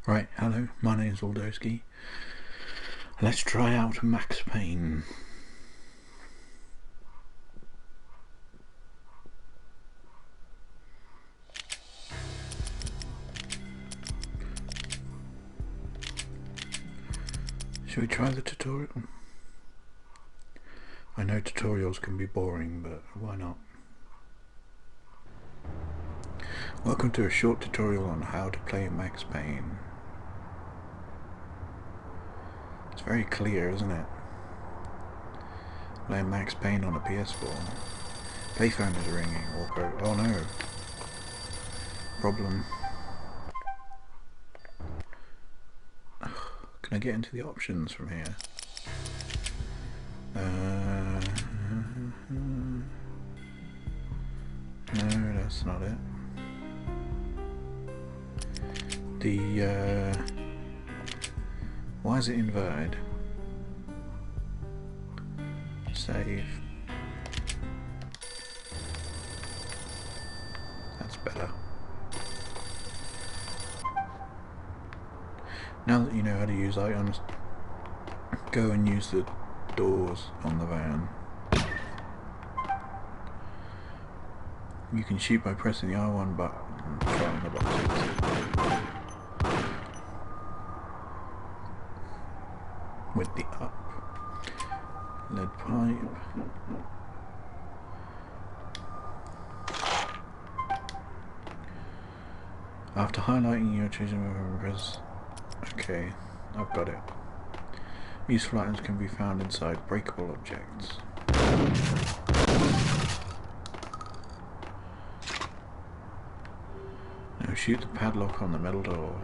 Right, hello, my name's Aldowski. Let's try out Max Payne. Should we try the tutorial? I know tutorials can be boring, but why not? Welcome to a short tutorial on how to play Max Payne. It's very clear, isn't it? Playing Max Payne on a PS4. Payphone is ringing. Oh no. Problem. Can I get into the options from here? No, that's not it. Why is it inverted? Save. That's better. Now that you know how to use items, go and use the doors on the van. You can shoot by pressing the R1 button and trying the boxes. With the up. Lead pipe. After highlighting your chosen weapon, press. Okay, I've got it. Useful items can be found inside breakable objects. Now shoot the padlock on the metal door.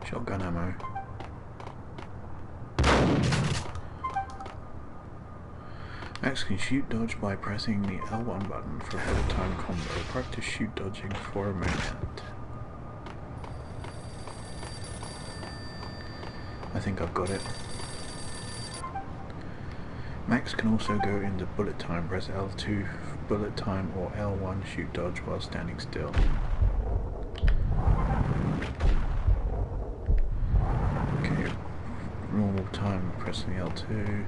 Shotgun ammo. Max can shoot dodge by pressing the L1 button for a bullet time combo. Practice shoot dodging for a moment. I think I've got it. Max can also go into bullet time. Press L2 for bullet time or L1 shoot dodge while standing still. Okay, normal time pressing L2.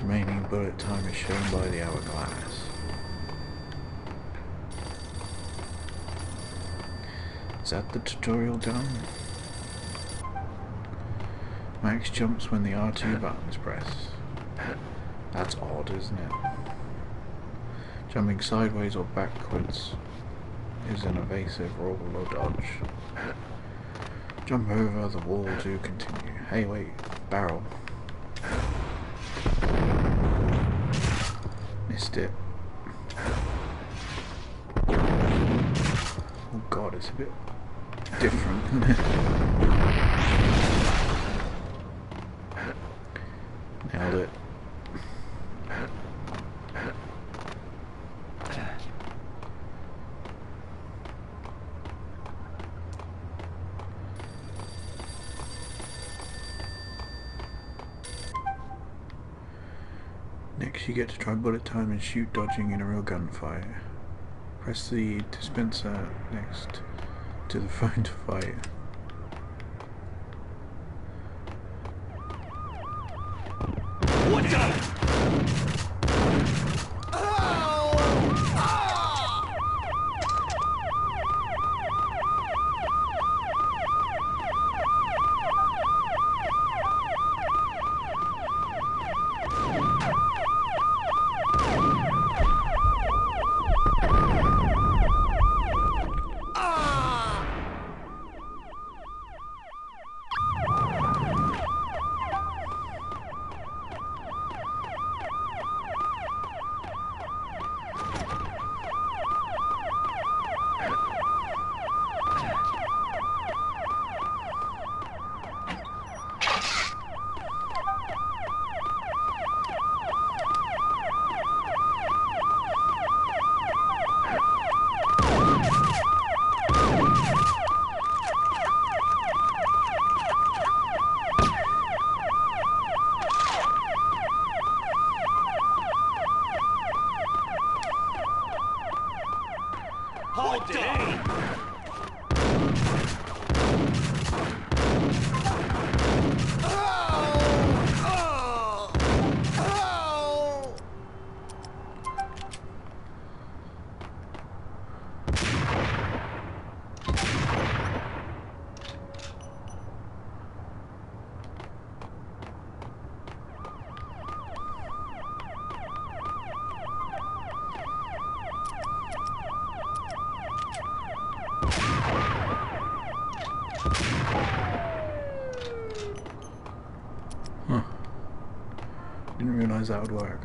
Remaining bullet time is shown by the hourglass. Is that the tutorial done? Max jumps when the R2 button is pressed. That's odd, isn't it? Jumping sideways or backwards is an evasive roll or dodge. Jump over the wall to continue. Hey wait, barrel. Missed it. Oh god, it's a bit different, isn't it? Nailed it. Next you get to try bullet time and shoot dodging in a real gunfight. Press the dispenser next to the phone to fight. What the? Hold it! Huh. Didn't realise that would work.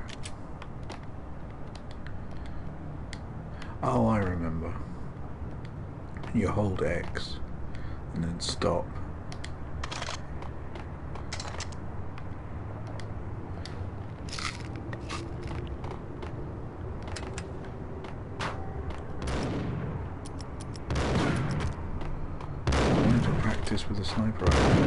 Oh, I remember. You hold X and then stop. I wanted to practice with a sniper rifle.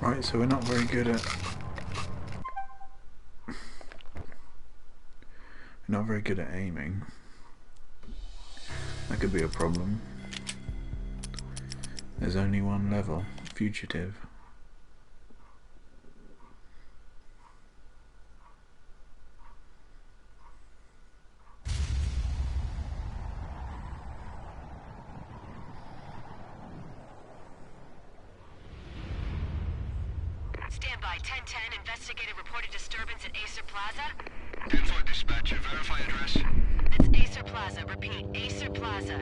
Right, so we're not very good at aiming. That could be a problem. There's only one level, fugitive. Stand by. 1010, investigated reported disturbance at Acer Plaza. 10-4 dispatcher, verify address. It's Acer Plaza. Repeat, Acer Plaza.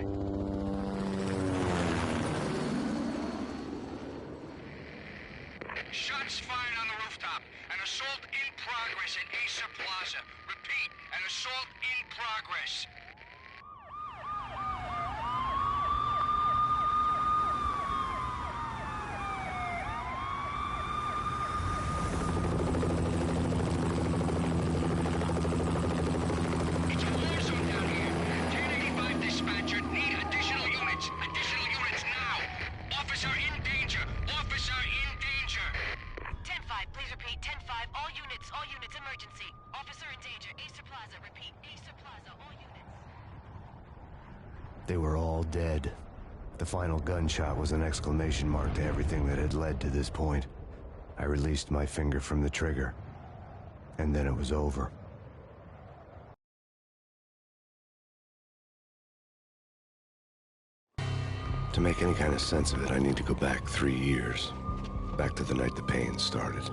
Shots fired on the rooftop. An assault in progress at Acer Plaza. Repeat, an assault in progress. It's a war zone down here. 1085 dispatcher, need additional units. Additional units now. Officer in danger. Officer in danger. 10-5, please repeat. 10-5, all units, emergency. Officer in danger. Acer Plaza. Repeat, Acer Plaza, all units. They were all dead. The final gunshot was an exclamation mark to everything that had led to this point. I released my finger from the trigger, and then it was over. To make any kind of sense of it, I need to go back 3 years. Back to the night the Payne started.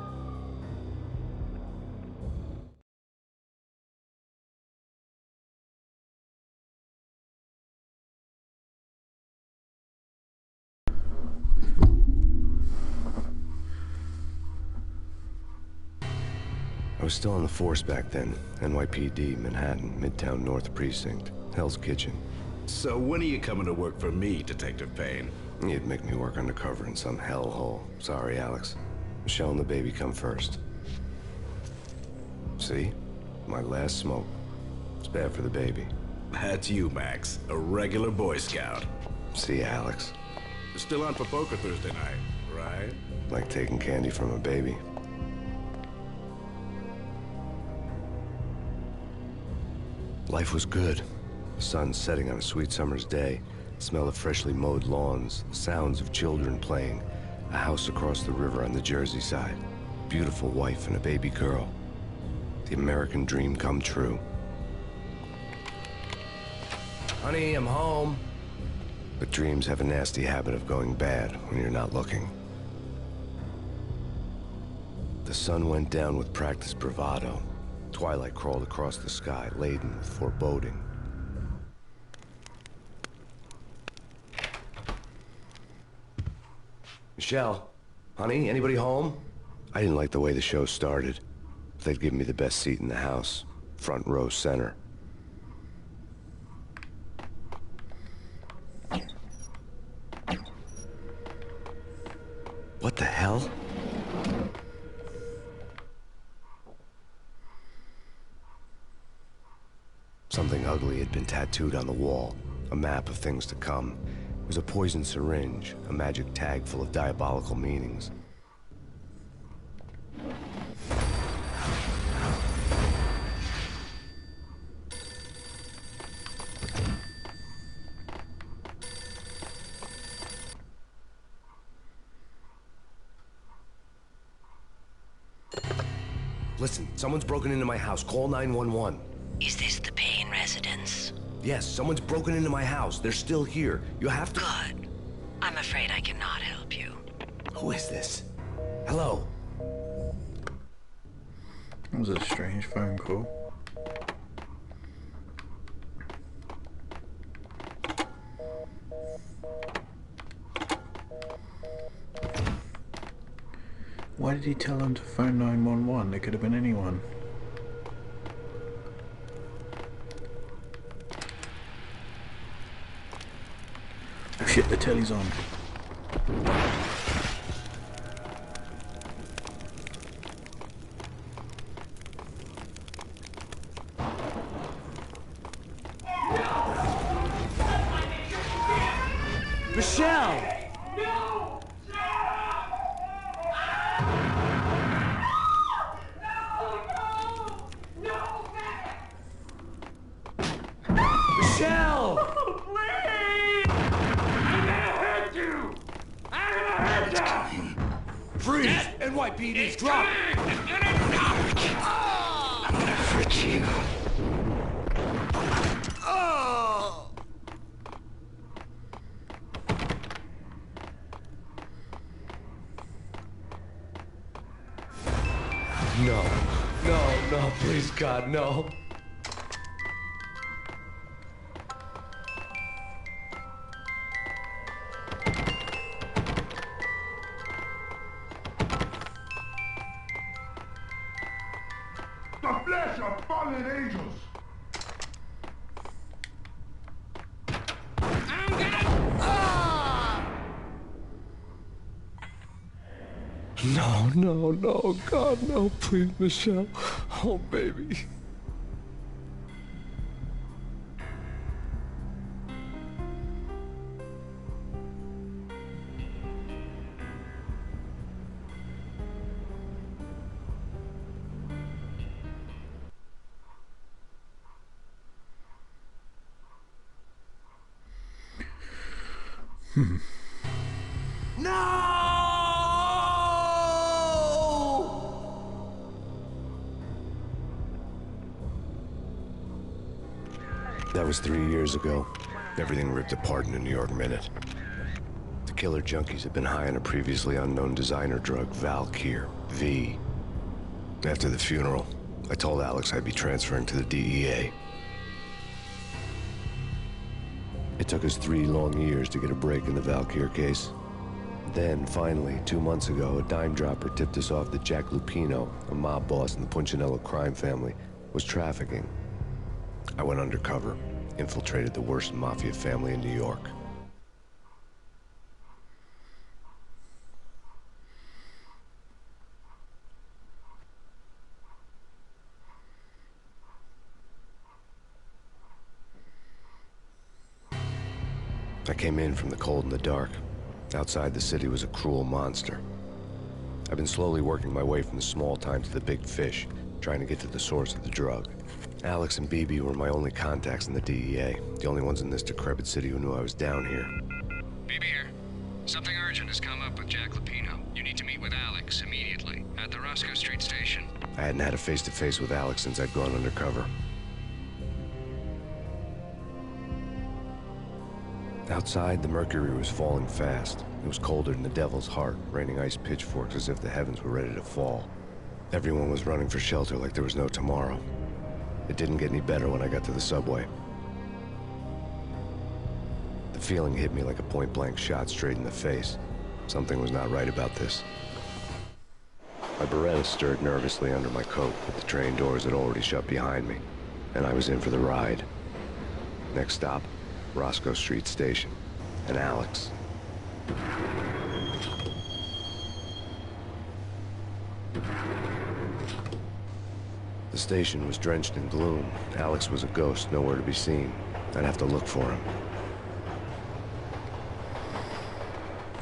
I was still on the force back then. NYPD, Manhattan, Midtown North Precinct, Hell's Kitchen. So when are you coming to work for me, Detective Payne? You'd make me work undercover in some hellhole. Sorry, Alex. Michelle and the baby come first. See? My last smoke. It's bad for the baby. That's you, Max. A regular Boy Scout. See, Alex. Still on for poker Thursday night, right? Like taking candy from a baby. Life was good. The sun setting on a sweet summer's day. The smell of freshly mowed lawns. The sounds of children playing. A house across the river on the Jersey side. Beautiful wife and a baby girl. The American dream come true. Honey, I'm home. But dreams have a nasty habit of going bad when you're not looking. The sun went down with practiced bravado. Twilight crawled across the sky, laden with foreboding. Michelle, honey, anybody home? I didn't like the way the show started. They'd given me the best seat in the house, front row center. Something ugly had been tattooed on the wall, a map of things to come. It was a poisoned syringe, a magic tag full of diabolical meanings. Listen, someone's broken into my house. Call 911. Is this the Payne residence? Yes, someone's broken into my house. They're still here. You have to... Good. I'm afraid I cannot help you. Who is this? Hello? That was a strange phone call. Why did he tell them to phone 911? It could have been anyone. Oh shit, the telly's on. Michelle! Michelle! Freeze! NYPD, drop! I'm gonna hurt you. No, please, God, no. The flesh of fallen angels! No, God, no, please, Michelle. Oh, baby. That was 3 years ago. Everything ripped apart in a New York minute. The killer junkies had been high on a previously unknown designer drug, Valkyr, V. After the funeral, I told Alex I'd be transferring to the DEA. It took us 3 long years to get a break in the Valkyr case. Then, finally, 2 months ago, a dime dropper tipped us off that Jack Lupino, a mob boss in the Punchinello crime family, was trafficking. I went undercover, infiltrated the worst mafia family in New York. I came in from the cold and the dark. Outside the city was a cruel monster. I've been slowly working my way from the small time to the big fish, trying to get to the source of the drug. Alex and BB were my only contacts in the DEA, the only ones in this decrepit city who knew I was down here. BB here. Something urgent has come up with Jack Lupino. You need to meet with Alex immediately at the Roscoe Street station. I hadn't had a face-to-face with Alex since I'd gone undercover. Outside, the mercury was falling fast. It was colder than the devil's heart, raining ice pitchforks as if the heavens were ready to fall. Everyone was running for shelter like there was no tomorrow. It didn't get any better when I got to the subway. The feeling hit me like a point-blank shot straight in the face. Something was not right about this. My Beretta stirred nervously under my coat, but the train doors had already shut behind me, and I was in for the ride. Next stop, Roscoe Street Station, and Alex. The station was drenched in gloom. Alex was a ghost, nowhere to be seen. I'd have to look for him.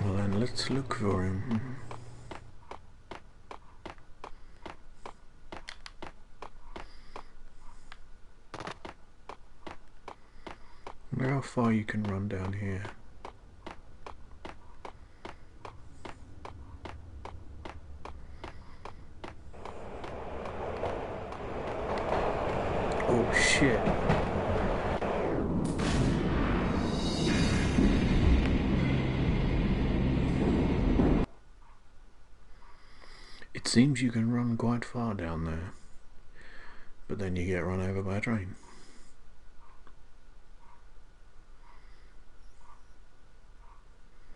Well then, let's look for him. I wonder how far you can run down here. Oh shit. It seems you can run quite far down there, but then you get run over by a train.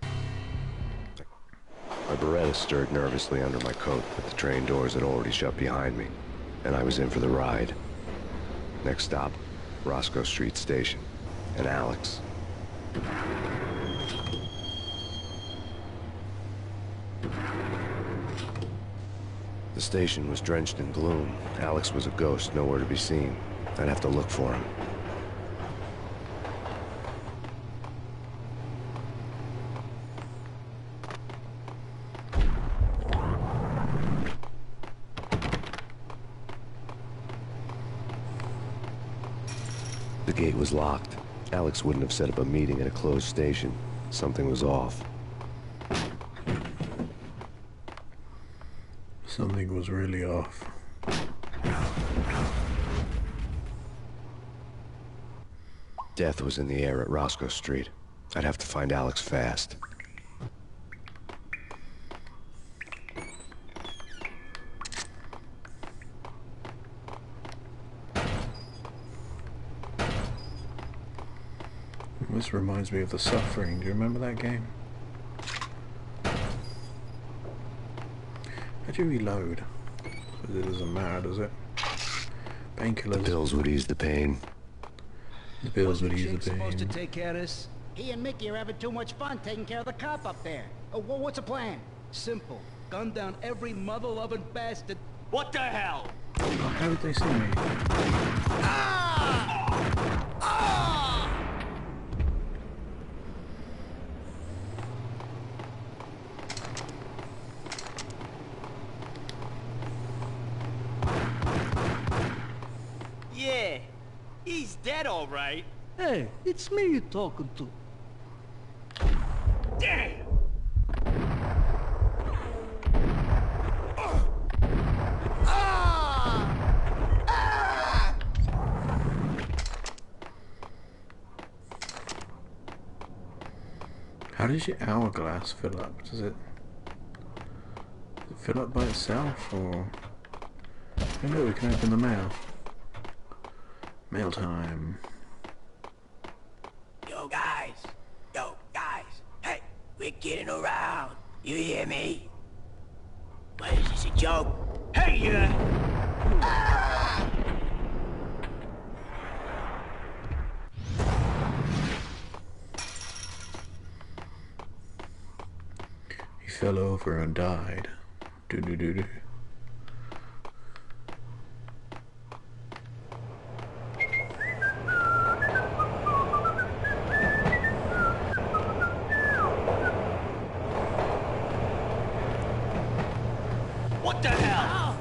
My Beretta stirred nervously under my coat, but the train doors had already shut behind me, and I was in for the ride. Next stop, Roscoe Street Station, and Alex. The station was drenched in gloom. Alex was a ghost, nowhere to be seen. I'd have to look for him. The gate was locked. Alex wouldn't have set up a meeting at a closed station. Something was off. Something was really off. Death was in the air at Roscoe Street. I'd have to find Alex fast. This reminds me of The Suffering. Do you remember that game? How'd you reload? Because it doesn't matter, does it? Painkillers. The pills would ease the pain. The pills would ease Jake the supposed to pain. take care of this? He and Mickey are having too much fun taking care of the cop up there. Oh, what's the plan? Simple. Gun down every mother-loving bastard. What the hell? Oh, how did they see me? Yeah, he's dead, all right. Hey, it's me you're talking to. Damn! How does your hourglass fill up? Does it fill up by itself, or... Oh no, we can open the mail. Mail time. Yo, guys. Hey, we're getting around. You hear me? What is this, a joke? Hey, He fell over and died. Do. What the hell?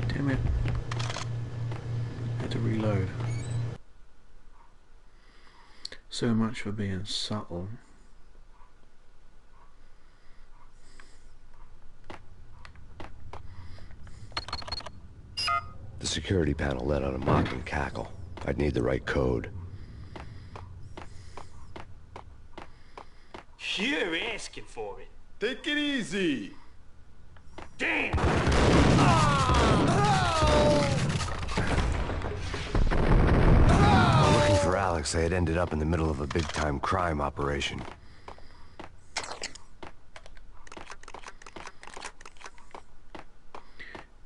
Damn it. Had to reload. So much for being subtle. The security panel let out a mocking cackle. I'd need the right code. You're asking for it. Take it easy. Damn! Looking for Alex, they had ended up in the middle of a big-time crime operation.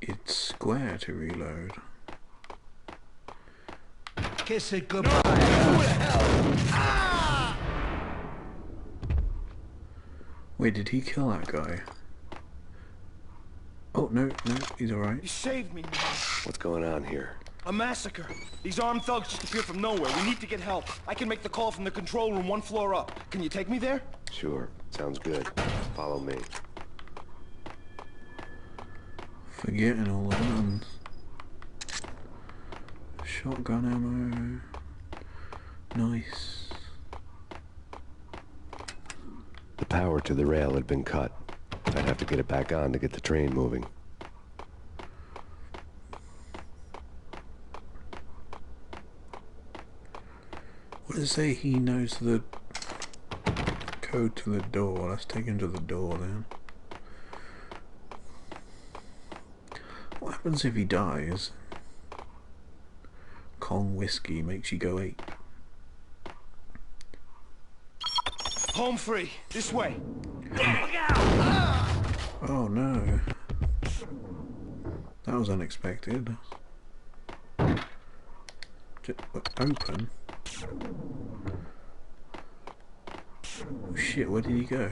It's square to reload. Kiss it goodbye. Wait, did he kill that guy? Oh, no, he's alright. You saved me, man. What's going on here? A massacre. These armed thugs just appeared from nowhere. We need to get help. I can make the call from the control room 1 floor up. Can you take me there? Sure. Sounds good. Follow me. Forgetting all the guns. Shotgun ammo. Nice. The power to the rail had been cut. I'd have to get it back on to get the train moving. What does it say? He knows the code to the door. Let's take him to the door then. What happens if he dies? Kong whiskey makes you go 8. Home free. This way. Oh no. That was unexpected. Open. Oh shit, where did he go?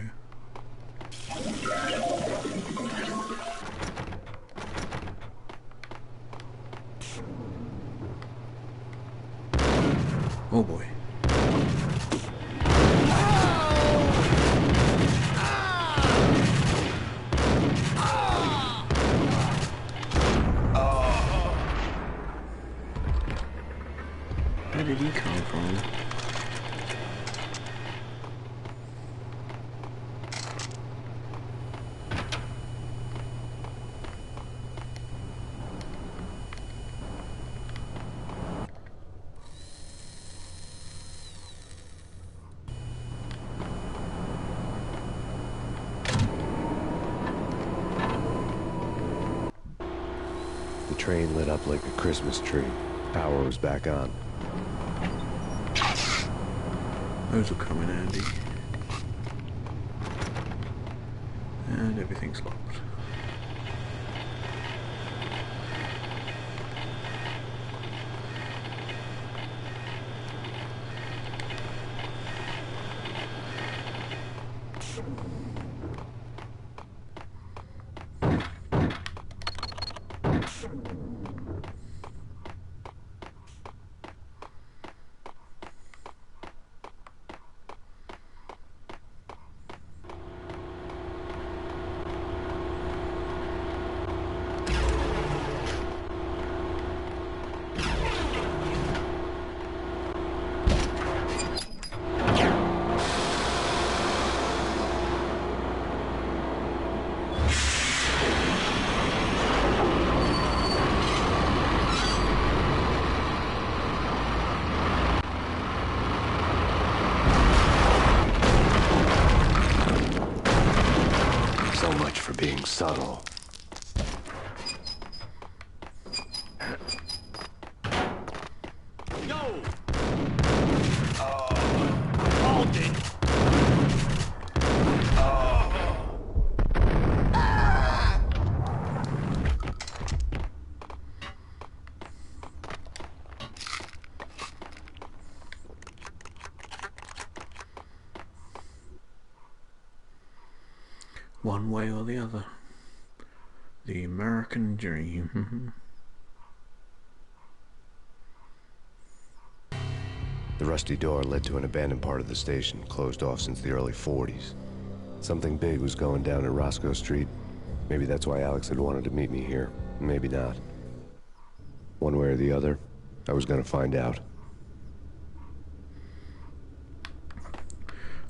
Oh boy. Where did he come from? The train lit up like a Christmas tree. Power was back on. Those will come in handy. And everything's locked. Being subtle. Yo! Hold it! One way or the other. The American dream. The rusty door led to an abandoned part of the station, closed off since the early 40s. Something big was going down at Roscoe Street. Maybe that's why Alex had wanted to meet me here. Maybe not. One way or the other, I was gonna find out.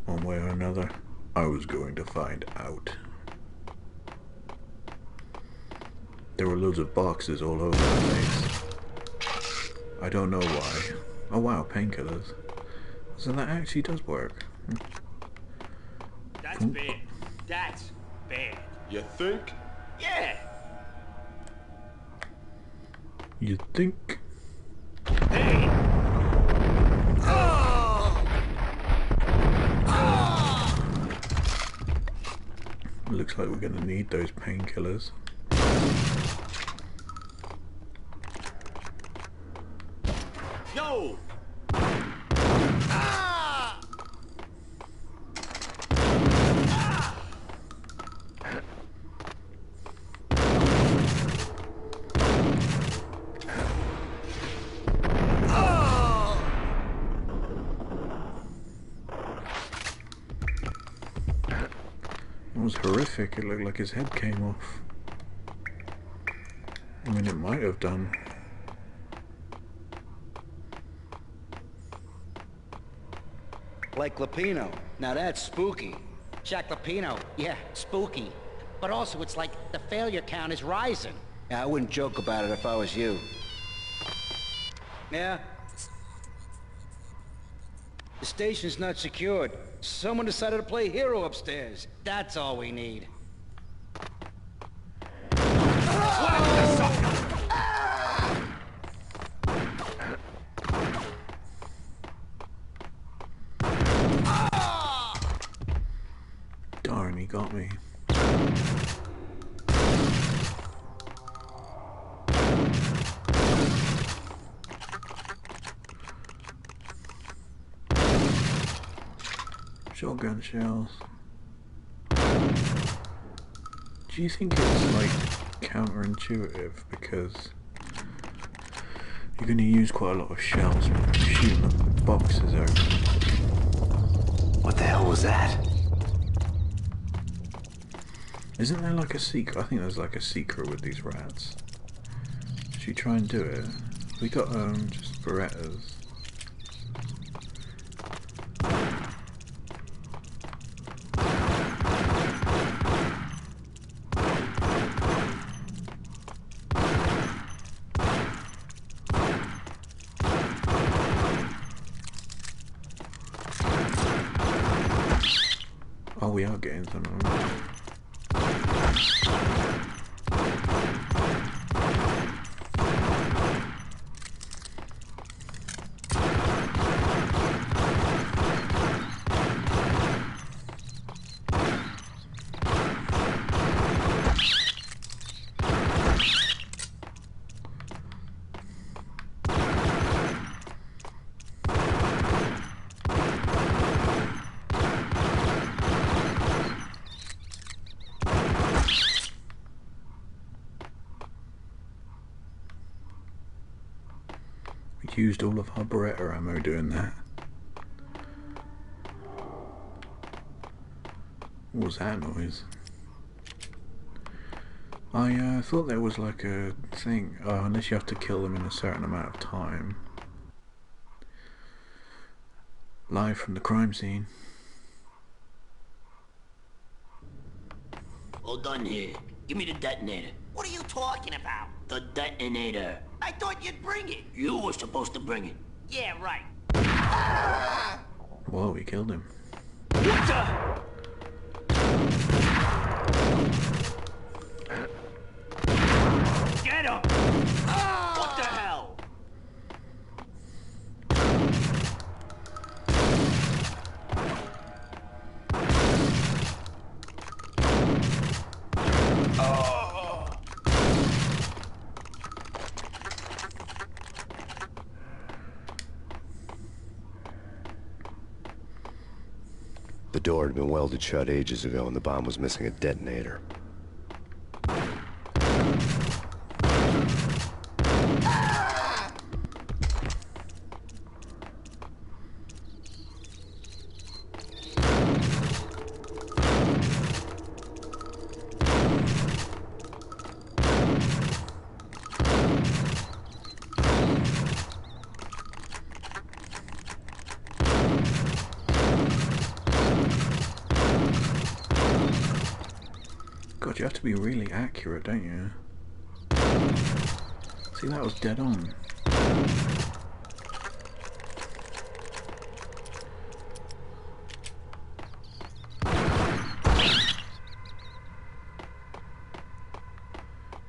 One way or another, I was going to find out. There were loads of boxes all over the place. I don't know why. Oh wow, painkillers. So that actually does work. That's bad. That's bad. You think? Yeah! You think? Hey! Looks like we're gonna need those painkillers. Yo! was horrific. It looked like his head came off. I mean, it might have done. Like Lapino. Now that's spooky. Jack Lapino, yeah, spooky. But also, it's like the failure count is rising. Yeah, I wouldn't joke about it if I was you. Yeah? The station's not secured. Someone decided to play hero upstairs. That's all we need. Darn, he got me. Shotgun shells. Do you think it's like counterintuitive because you're going to use quite a lot of shells when shooting the boxes open? What the hell was that? Isn't there like a secret? I think there's like a secret with these rats. Should you try and do it? We got just Berettas. Oh, we are getting some of them. We used all of our Beretta ammo doing that. What was that noise? I thought there was like a thing, unless you have to kill them in a certain amount of time. Live from the crime scene. All done here. Give me the detonator. What are you talking about? The detonator. I thought you'd bring it. You were supposed to bring it. Yeah, right. Whoa, we killed him. What the? Get him! What the hell? The door had been welded shut ages ago and the bomb was missing a detonator. God, you have to be really accurate, don't you? See, that was dead on.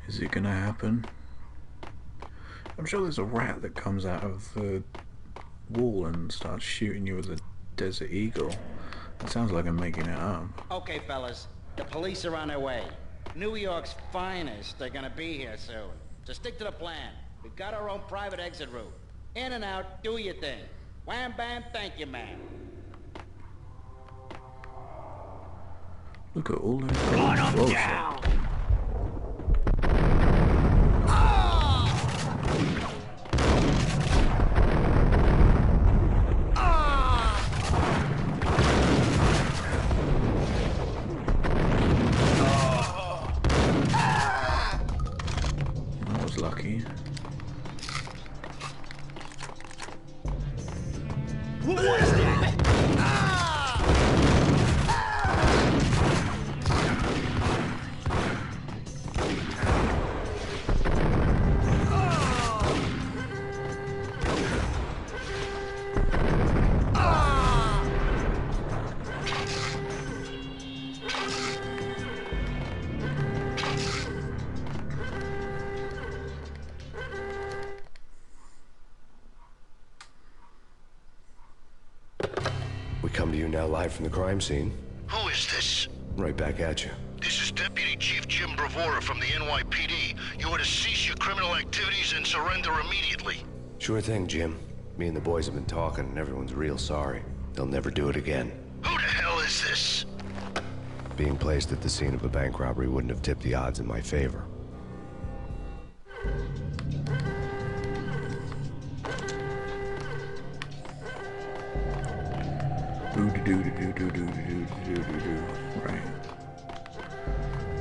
Is it gonna happen? I'm sure there's a rat that comes out of the wall and starts shooting you with a desert eagle. That sounds like I'm making it up. Okay, fellas. The police are on their way. New York's finest are gonna be here soon. So stick to the plan. We've got our own private exit route. In and out, do your thing. Wham bam, thank you, man. Look at all those Got him Whoa, down! That's lucky. What was that? We come to you now live from the crime scene. Who is this? Right back at you. This is Deputy Chief Jim Bravura from the NYPD. You are to cease your criminal activities and surrender immediately. Sure thing, Jim. Me and the boys have been talking, and everyone's real sorry. They'll never do it again. Who the hell is this? Being placed at the scene of a bank robbery wouldn't have tipped the odds in my favor. Right.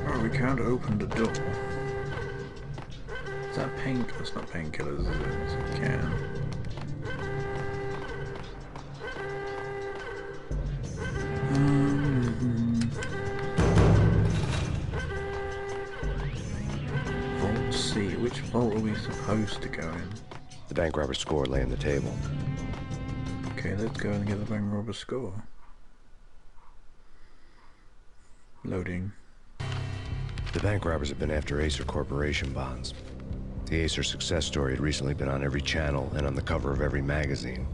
Oh, we can't open the door. Is that pain? That's not painkillers, is it? It's a can. Vault C. Which vault are we supposed to go in? The bank robber's score lay on the table. Okay, let's go and get the bank robber score. Loading. The bank robbers have been after Acer Corporation bonds. The Acer success story had recently been on every channel and on the cover of every magazine.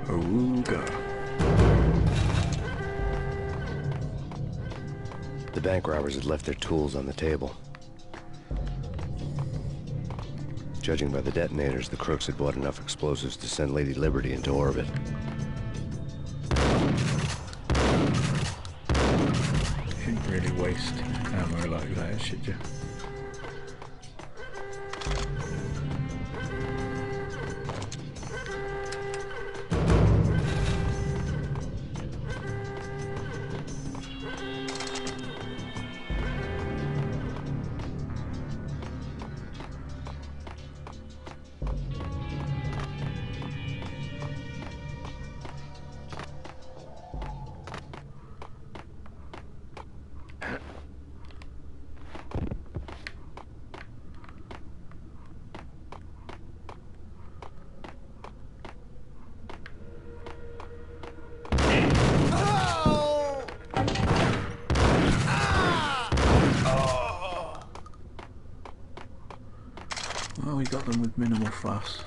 Ooga. The bank robbers had left their tools on the table. Judging by the detonators, the crooks had bought enough explosives to send Lady Liberty into orbit. Shouldn't really waste ammo like that, should you? Well, we got them with minimal fuss.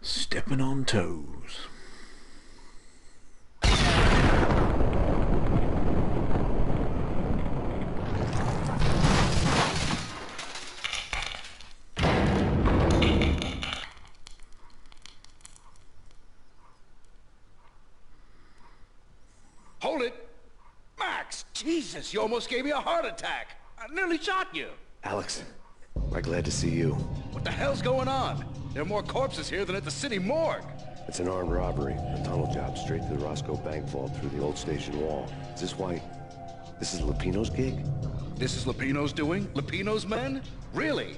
Stepping on toes. Hold it! Max! Jesus, you almost gave me a heart attack! I nearly shot you! Alex, I'm glad to see you. What the hell's going on? There are more corpses here than at the city morgue! It's an armed robbery, a tunnel job straight to the Roscoe Bank vault through the old station wall. Is this why... this is Lupino's gig? This is Lupino's doing? Lupino's men? Really?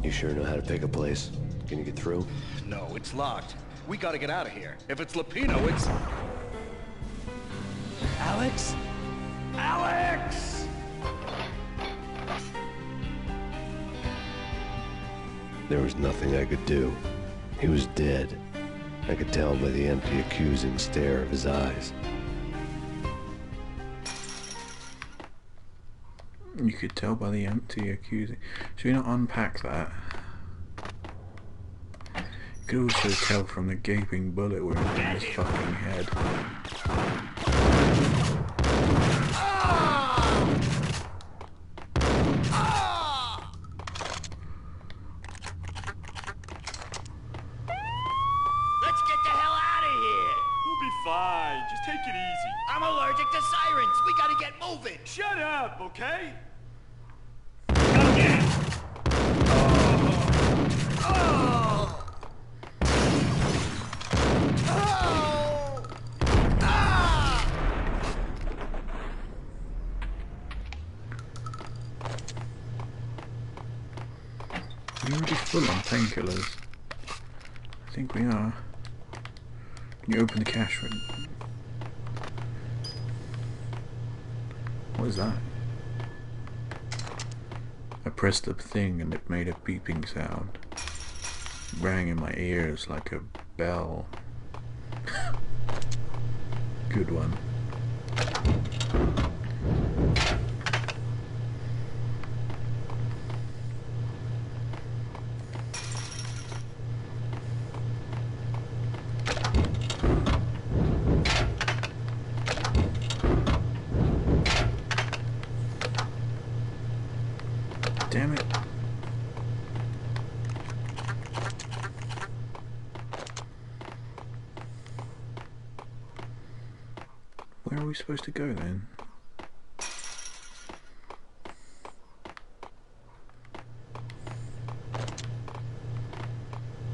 You sure know how to pick a place. Can you get through? No, it's locked. We gotta get out of here. If it's Lupino, it's... Alex? Alex! There was nothing I could do. He was dead. I could tell by the empty, accusing stare of his eyes. You could tell by the empty, accusing... Should we not unpack that? You could also tell from the gaping bullet wound in his fucking head. Let's get the hell out of here! We'll be fine. Just take it easy. I'm allergic to sirens. We gotta get moving. Shut up, okay? Oh. painkillers? I think we are. Can you open the cash room? What is that? I pressed the thing and it made a beeping sound. It rang in my ears like a bell. Good one. Damn it. Where are we supposed to go then?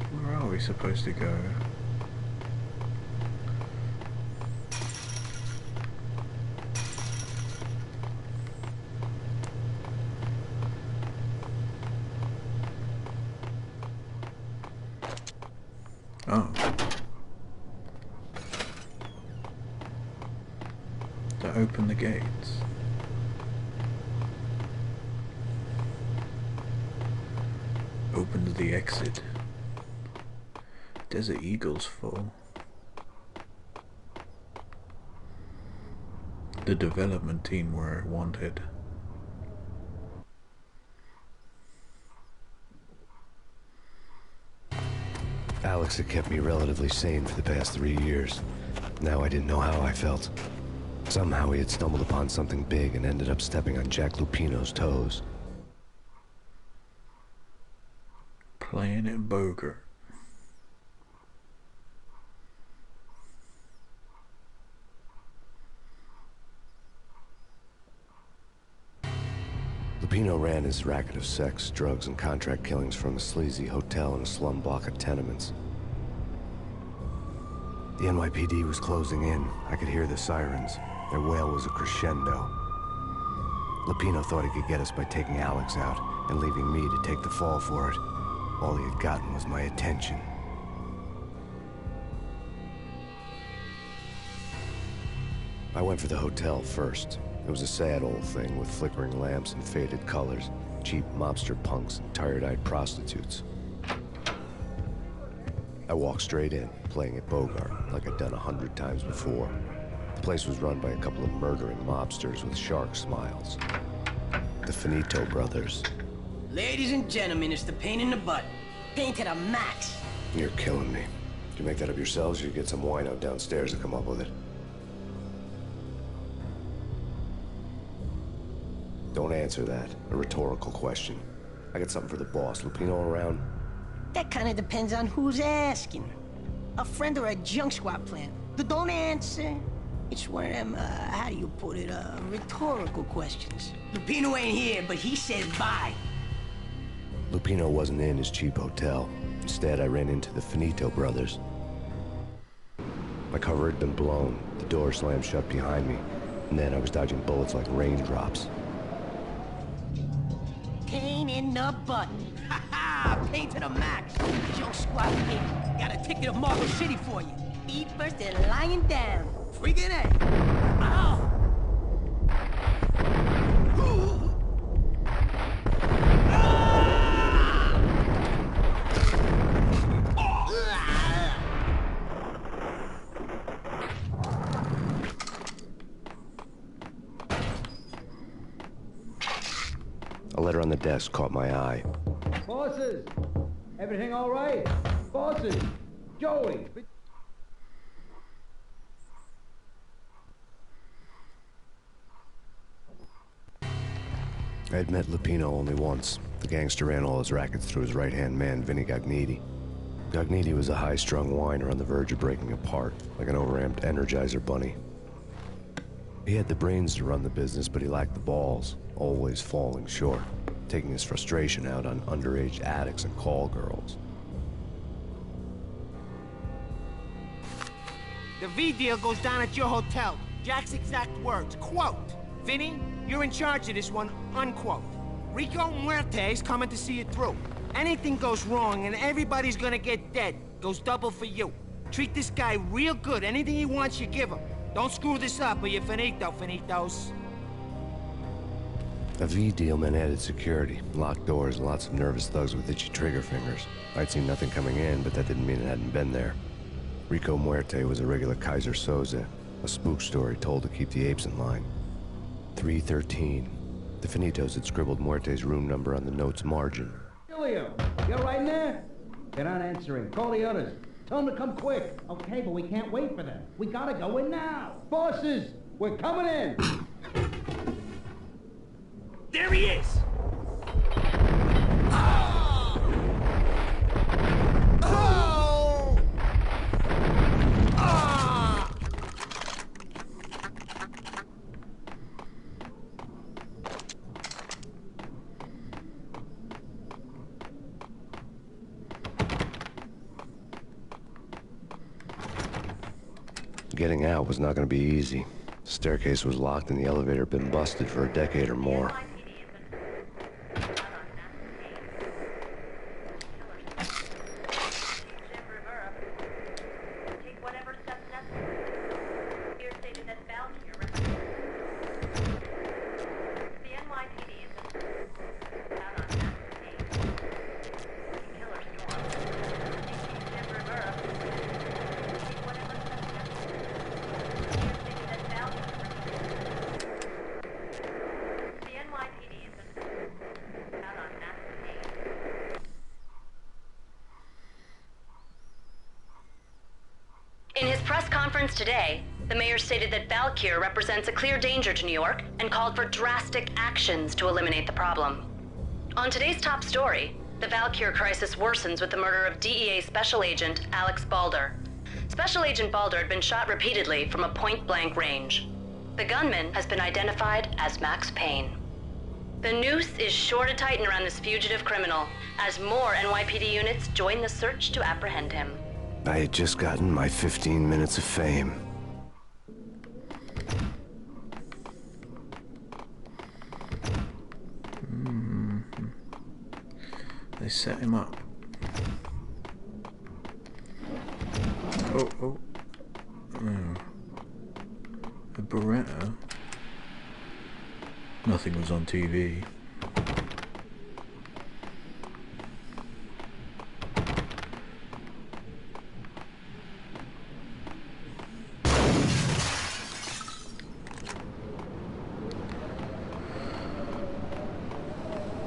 Where are we supposed to go? Oh. To open the gates. Open the exit. Desert Eagle's full. The development team were wanted. Alex had kept me relatively sane for the past 3 years. Now I didn't know how I felt. Somehow he had stumbled upon something big and ended up stepping on Jack Lupino's toes. Playing it Boger. Lupino ran his racket of sex, drugs, and contract killings from a sleazy hotel in a slum block of tenements. The NYPD was closing in. I could hear the sirens. Their wail was a crescendo. Lupino thought he could get us by taking Alex out and leaving me to take the fall for it. All he had gotten was my attention. I went for the hotel first. It was a sad old thing with flickering lamps and faded colors, cheap mobster punks and tired-eyed prostitutes. I walked straight in, playing it Bogart, like I'd done 100 times before. The place was run by a couple of murdering mobsters with shark smiles. The Finito brothers. Ladies and gentlemen, it's the Payne in the butt. Payne to the max. You're killing me. Did you make that up yourselves, or you get some wino downstairs to come up with it? Don't answer that. A rhetorical question. I got something for the boss. Lupino around? That kind of depends on who's asking. A friend or a junk squad plan. Don't answer. It's one of them, how do you put it, rhetorical questions. Lupino ain't here, but he said bye. Lupino wasn't in his cheap hotel. Instead, I ran into the Finito brothers. My cover had been blown. The door slammed shut behind me. And then I was dodging bullets like raindrops. Payne in the butt. Ha ha! Payne to the max. Junk squad pig. Got a ticket to Marble City for you. Eat first and lying down. Freaking A. Ow! A letter on the desk caught my eye. Bosses! Everything all right? Bosses! Joey! I had met Lupino only once. The gangster ran all his rackets through his right-hand man, Vinny Gagniti. Gagniti was a high-strung whiner on the verge of breaking apart, like an overamped Energizer bunny. He had the brains to run the business, but he lacked the balls, always falling short, taking his frustration out on underage addicts and call girls. The V deal goes down at your hotel. Jack's exact words, quote, "Vinny, you're in charge of this one," unquote. Rico Muerte's coming to see it through. Anything goes wrong and everybody's gonna get dead. Goes double for you. Treat this guy real good. Anything he wants, you give him. Don't screw this up or you're finito, finitos. A V deal meant added security, locked doors, and lots of nervous thugs with itchy trigger fingers. I'd seen nothing coming in, but that didn't mean it hadn't been there. Rico Muerte was a regular Kaiser Soze, a spook story told to keep the apes in line. 313. The Finitos had scribbled Muerte's room number on the note's margin. Julio, you're right in there? They're not answering. Call the others. Tell them to come quick. Okay, but we can't wait for them. We gotta go in now. Bosses, we're coming in. There he is! Getting out was not going to be easy. The staircase was locked and the elevator had been busted for a decade or more. In his press conference today, the mayor stated that Valkyr represents a clear danger to New York and called for drastic actions to eliminate the problem. On today's top story, the Valkyr crisis worsens with the murder of DEA Special Agent Alex Balder. Special Agent Balder had been shot repeatedly from a point-blank range. The gunman has been identified as Max Payne. The noose is sure to tighten around this fugitive criminal as more NYPD units join the search to apprehend him. I had just gotten my 15 minutes of fame. They set him up. Oh. A Beretta? Nothing was on TV.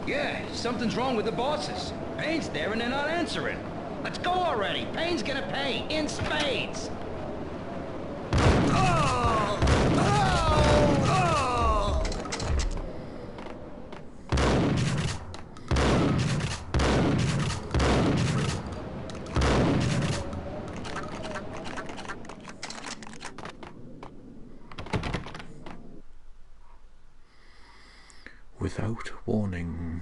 Yeah, something's wrong with the bosses. Payne's there and they're not answering. Let's go already. Payne's gonna pay in spades. Without warning.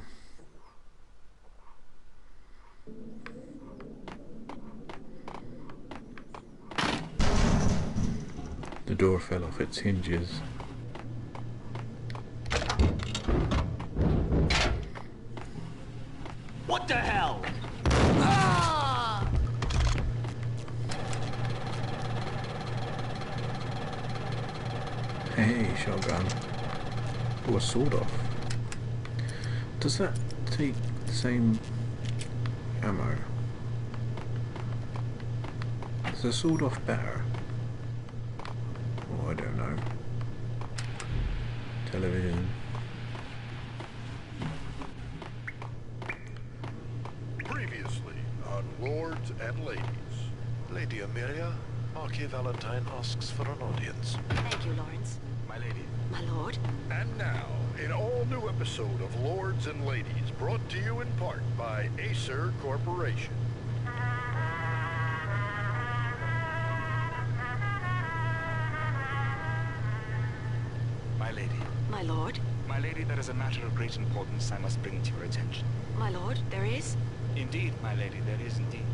The door fell off its hinges. What the hell? Hey, shotgun. Oh, a sword off. Does that take the same ammo? Is the sword off better? Oh, I don't know. Television. Previously on Lords and Ladies. Lady Amelia, Marquis Valentine asks for an audience. Thank you, Lawrence. My lady. My lord. And now, an all-new episode of Lords and Ladies, brought to you in part by Acer Corporation. My lady. My lord. My lady, there is a matter of great importance I must bring to your attention. My lord, there is? Indeed, my lady, there is indeed.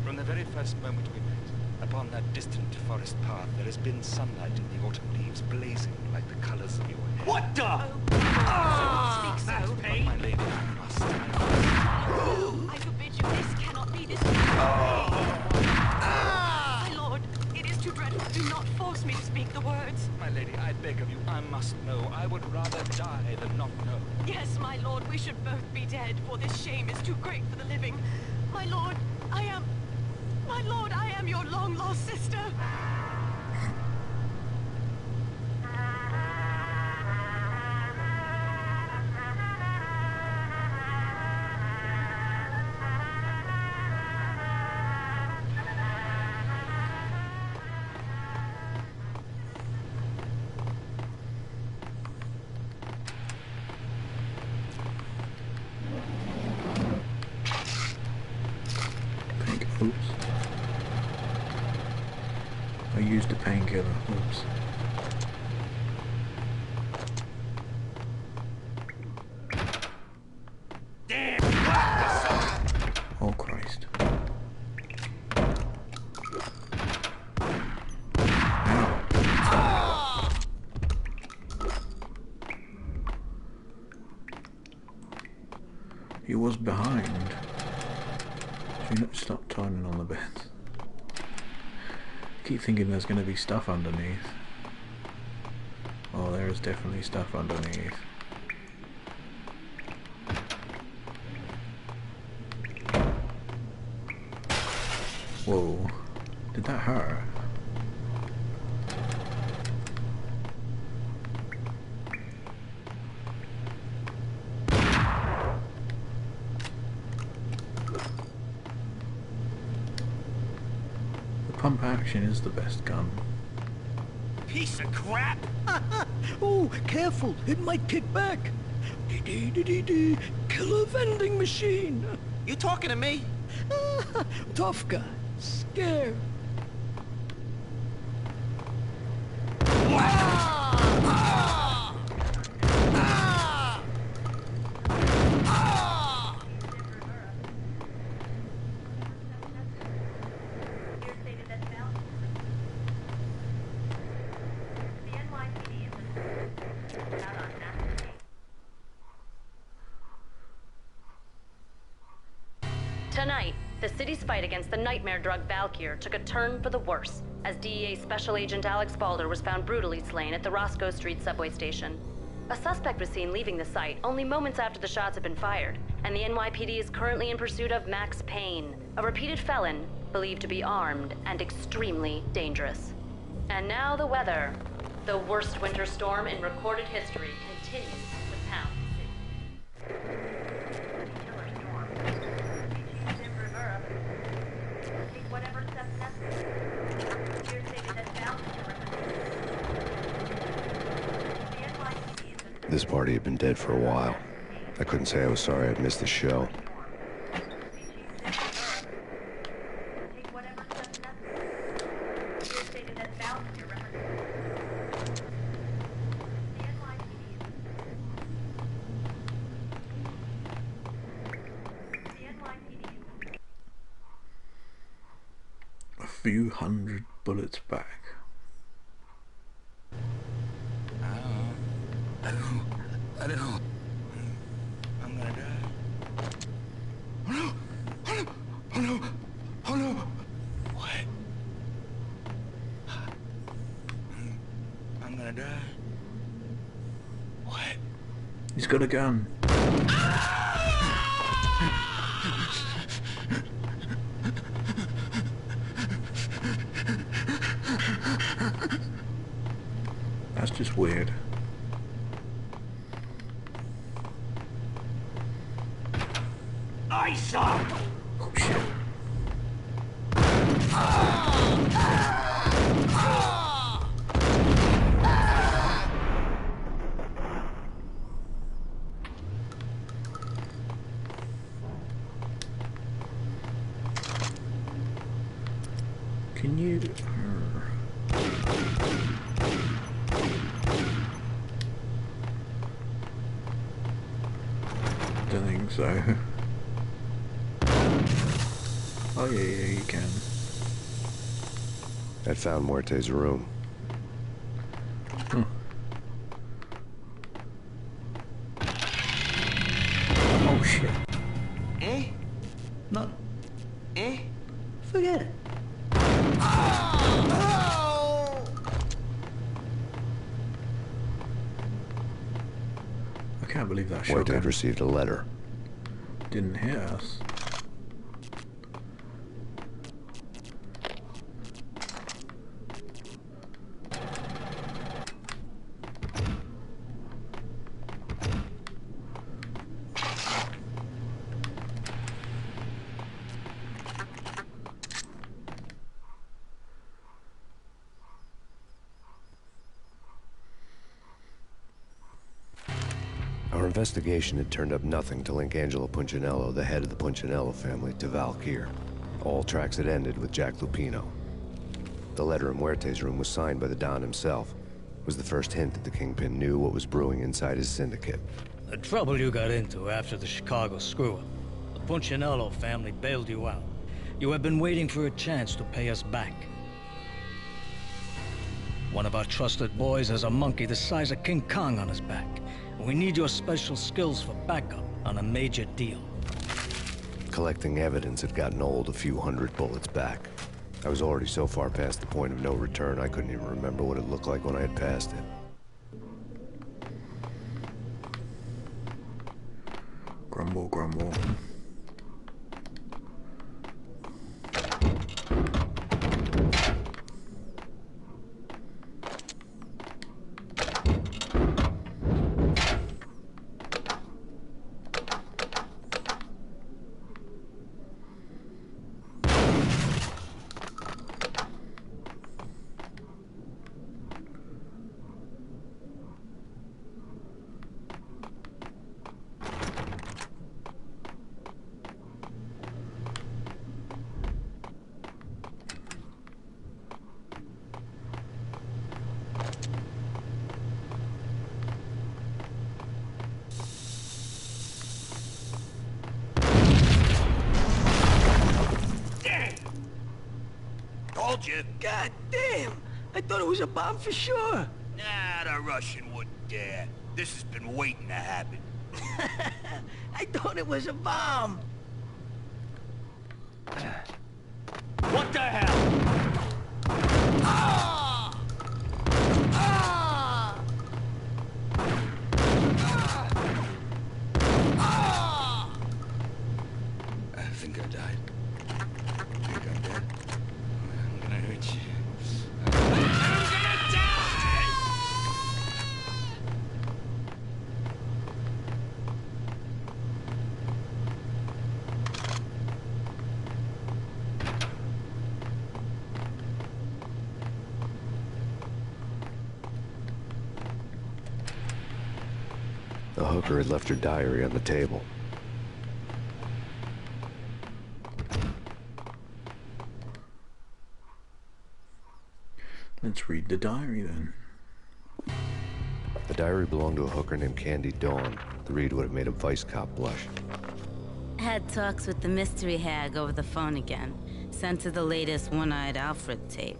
From the very first moment we met, Upon that distant forest path, there has been sunlight and the autumn leaves blazing like the colors of your hair. What the? Don't speak so. But my lady, I must. I forbid you. This cannot be. This cannot be. My lord, it is too dreadful. Do not force me to speak the words. My lady, I beg of you, I must know. I would rather die than not know. Yes, my lord, we should both be dead, for this shame is too great for the living. My lord, I am your long-lost sister. Oops. I used a painkiller. Oops. Damn! Oh Christ. Ow. He was behind. Do not stop turning on the bed. I keep thinking there's going to be stuff underneath. Oh, there is definitely stuff underneath. Whoa. Did that hurt? Pump action is the best gun. Piece of crap! Oh, careful, it might kick back. Dee-dee-dee-dee-dee, killer vending machine. You talking to me? Tough guy, scared. Tonight, the city's fight against the nightmare drug Valkyr took a turn for the worse, as DEA Special Agent Alex Balder was found brutally slain at the Roscoe Street subway station. A suspect was seen leaving the site only moments after the shots had been fired, and the NYPD is currently in pursuit of Max Payne, a repeated felon believed to be armed and extremely dangerous. And now the weather. The worst winter storm in recorded history continues to pound the city. This party had been dead for a while. I couldn't say I was sorry I'd missed the show. A few hundred bullets back. I don't know. I'm gonna die. Oh no! Oh no! Oh no! Oh no! What? I'm gonna die. What? He's got a gun. That's just weird. Ice up! Oh shit. Can you... Don't think so. Oh yeah, you can. I'd found Muerte's room. Oh shit. Eh? Not... Eh? Forget it. I can't believe that Muerte shotgun had received a letter. didn't hit us. Our investigation had turned up nothing to link Angelo Punchinello, the head of the Punchinello family, to Valkyr. All tracks had ended with Jack Lupino. The letter in Muerte's room was signed by the Don himself. It was the first hint that the Kingpin knew what was brewing inside his syndicate. The trouble you got into after the Chicago screw-up. The Punchinello family bailed you out. You have been waiting for a chance to pay us back. One of our trusted boys has a monkey the size of King Kong on his back. We need your special skills for backup on a major deal. Collecting evidence had gotten old a few hundred bullets back. I was already so far past the point of no return, I couldn't even remember what it looked like when I had passed it. Grumble, grumble. Told you. God damn! I thought it was a bomb for sure. Nah, the Russian wouldn't dare. This has been waiting to happen. I thought it was a bomb. What the hell? Ah! Ah! Ah! I think I died. I think I'm dead. I'm gonna hurt you. I'm gonna die! The hooker had left her diary on the table. Let's read the diary then. The diary belonged to a hooker named Candy Dawn. The read would have made a vice cop blush. Had talks with the mystery hag over the phone again. Sent her the latest One-Eyed Alfred tape.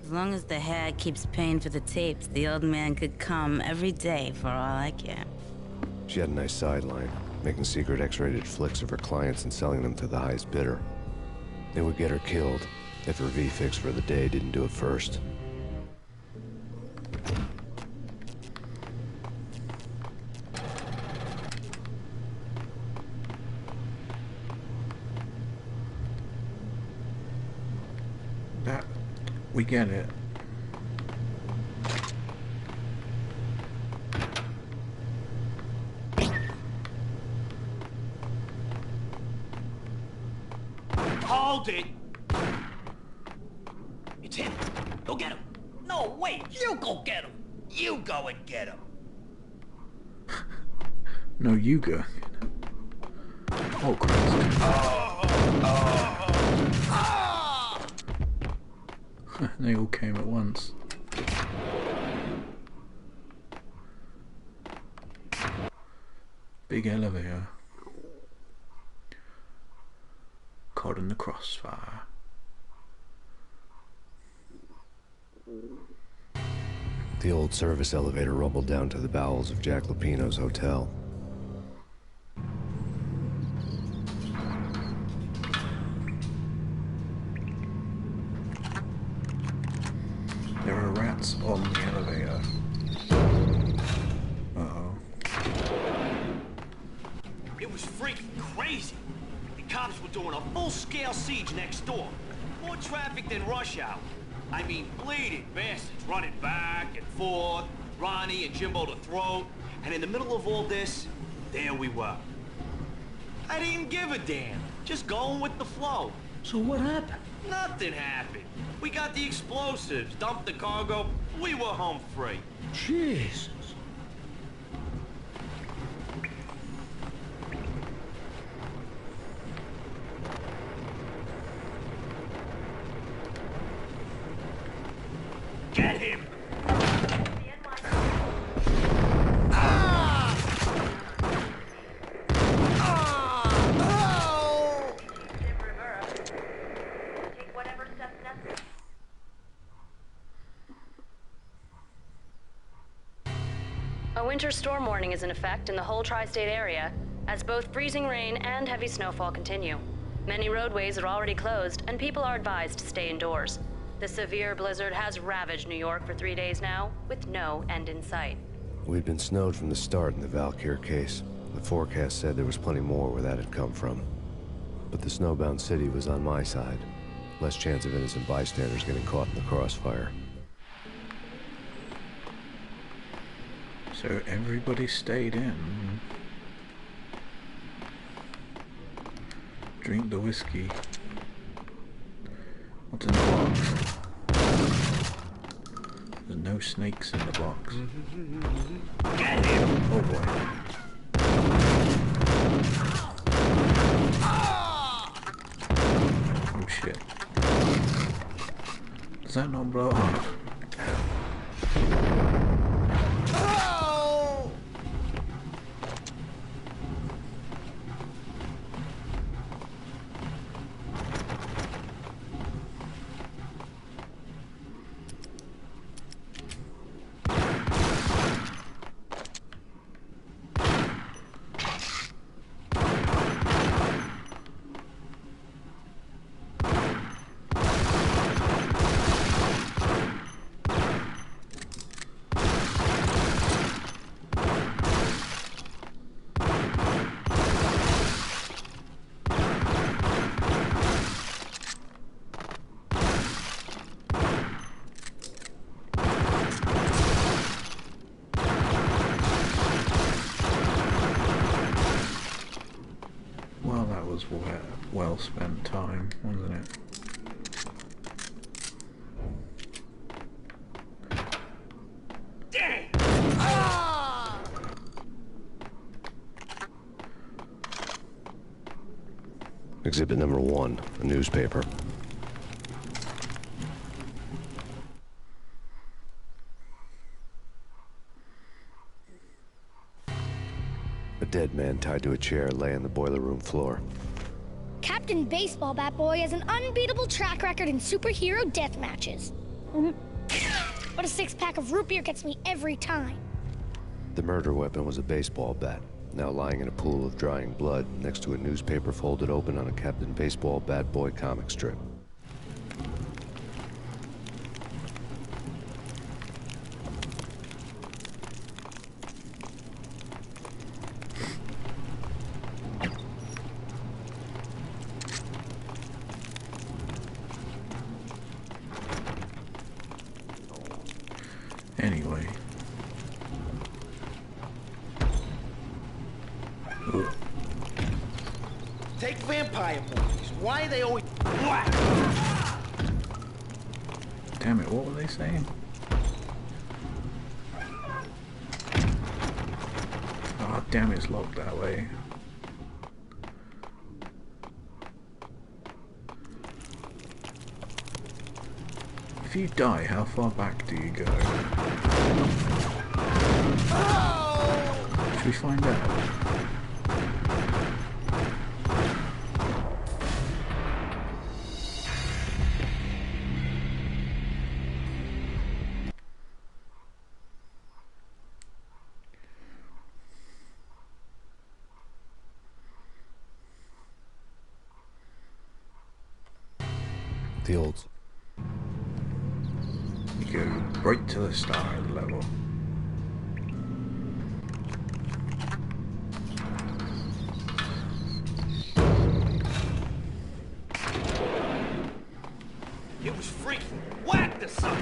As long as the hag keeps paying for the tapes, the old man could come every day for all I care. She had a nice sideline, making secret X-rated flicks of her clients and selling them to the highest bidder. They would get her killed if her V-fix for the day didn't do it first. That, we get it. Hold it! It's him. Go get him. No, wait. You go get him. You go and get him. No, you go. Oh, Christ. They all came at once. Big elevator. Caught in the crossfire. The old service elevator rumbled down to the bowels of Jack Lupino's hotel. There are rats on the elevator. Uh-oh. It was freaking crazy. The cops were doing a full-scale siege next door. More traffic than rush hour. I mean, bleeding bastards running back and forth, Ronnie and Jimbo to throat. And in the middle of all this, there we were. I didn't give a damn. Just going with the flow. So what happened? Nothing happened. We got the explosives, dumped the cargo, we were home free. Jesus. Get him! A winter storm warning is in effect in the whole tri-state area, as both freezing rain and heavy snowfall continue. Many roadways are already closed, and people are advised to stay indoors. The severe blizzard has ravaged New York for 3 days now, with no end in sight. We'd been snowed from the start in the Valkyr case. The forecast said there was plenty more where that had come from. But the snowbound city was on my side. Less chance of innocent bystanders getting caught in the crossfire. So everybody stayed in. Drink the whiskey. What's in the box? There's no snakes in the box. Get him! Oh boy. Oh shit. Does that not blow off? Was well spent time, wasn't it? Dang! Exhibit number 1, a newspaper. A dead man tied to a chair lay on the boiler room floor. Captain Baseball Bat Boy has an unbeatable track record in superhero death matches. But a 6-pack of root beer gets me every time. The murder weapon was a baseball bat, now lying in a pool of drying blood next to a newspaper folded open on a Captain Baseball Bat Boy comic strip. Anyway. Take vampire movies. Why are they always... Damn it, what were they saying? Oh, damn, it's locked that way. If you die, how far back do you go? Should we find out? The old... You go right to the start of the level. It was freaky. Whack the sucker!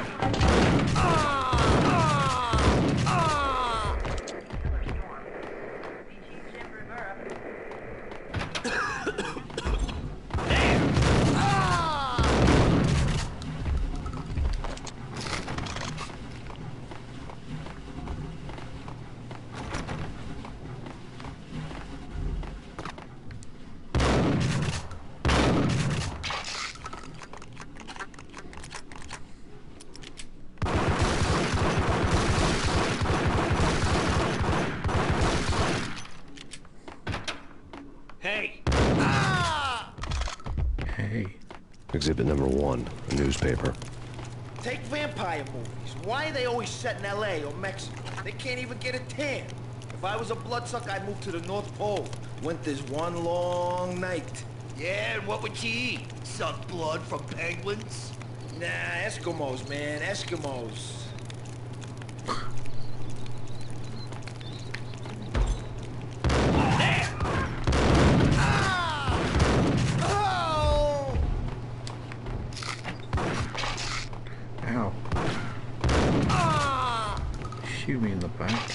Hey! Hey. Exhibit number 1, a newspaper. Take vampire movies. Why are they always set in L.A. or Mexico? They can't even get a tan. If I was a bloodsucker, I'd move to the North Pole. Winter's one long night. Yeah, and what would you eat? Suck blood from penguins? Nah, Eskimos, man, Eskimos. Ow. Shoot me in the back.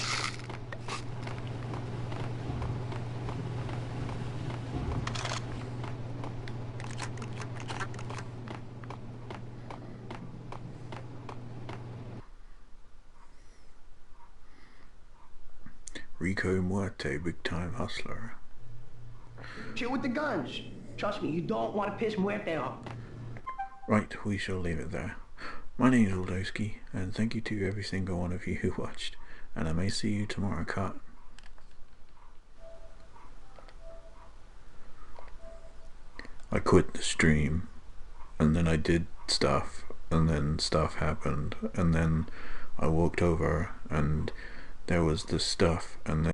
Rico Muerte, big time hustler. Chill with the guns. Trust me, you don't want to piss Muerte off. Right, we shall leave it there. My name is Oldowski, and thank you to every single one of you who watched, and I may see you tomorrow, cut. I quit the stream, and then I did stuff, and then stuff happened, and then I walked over, and there was the stuff, and then